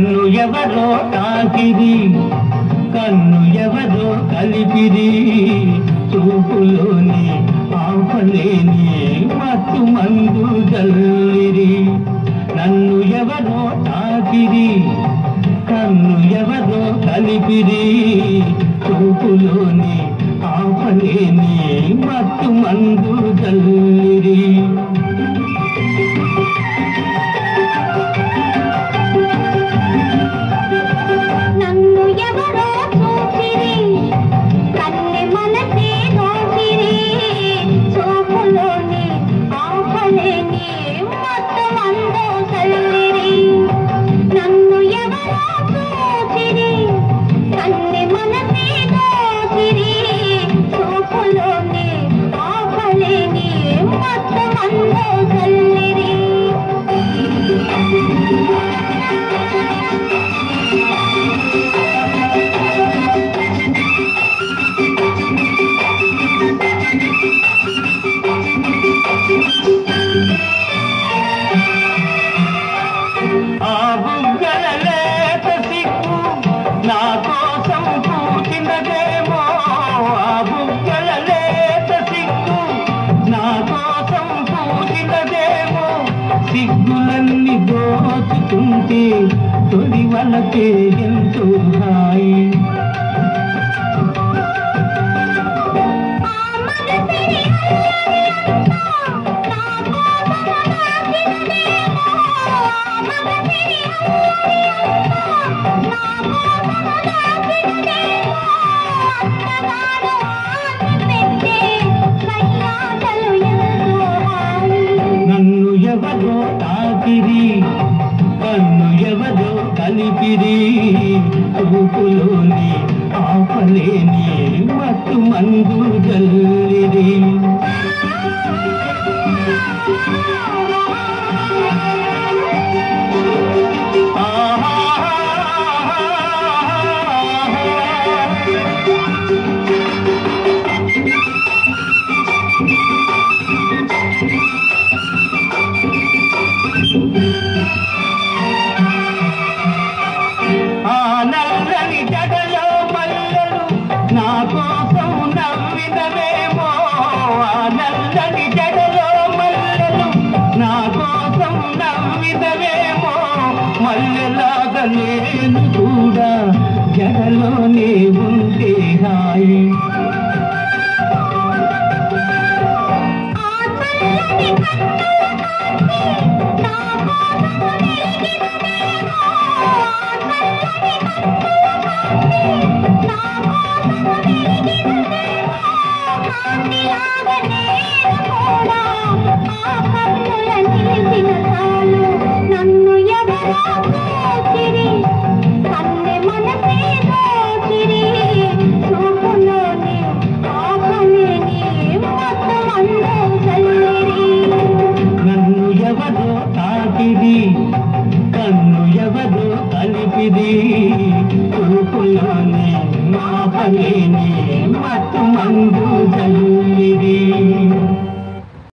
నన్ను ఎవరో తాకిరి కన్ను ఎవరో కలిపిరి చూపులోని ఆపలేని మత్తు మందు జల్లిరి నన్ను ఎవరో తాకిరి కన్ను ఎవరో కలిపిరి చూపులోని ఆపలేని మత్తు మందు జల్లిరి నన్ను ఎవరో చూసిరి కన్నె మనసే దోసిరి చూపులోని ఆపలేని మత్తు మందు జల్లిరి నన్ను ఎవరో చూసిరి కన్నె మనసే దోసిరి చూపులోని ఆపలేని మత్తు మందు జల్లిరి ఆ బుగ్గల లేత సిగ్గు నా కోసం పూచినదేమో ఆ బుగ్గల లేత సిగ్గు నా కోసం పూచినదేమో సిగ్గులన్నీ దోచుకుంటే తొలి వలకే ఎంతో హాయి నన్ను ఎవరో తాకిరి కన్ను ఎవరో కలిపిరి చూపులోని ఆపలేని మత్తు మందు జల్లిరి ఆ నల్లని జడలో మల్లెలు నా కోసం నవ్వినవేమో ఆ నల్లని జడలో మల్లెలు నా కోసం నవ్వినవేమో మల్లెలాగా నేను కూడా జడలోనే ఉంటే హాయి నన్ను ఎవరో చూసిరి కన్నె మనసే దోసిరి చూపులోని ఆపలేని మత్తు మందు జల్లిరి నన్ను ఎవరో తాకిరి కన్ను ఎవరో కలిపిరి చూపులోని ఆపలేని మత్తు మందు జల్లిరి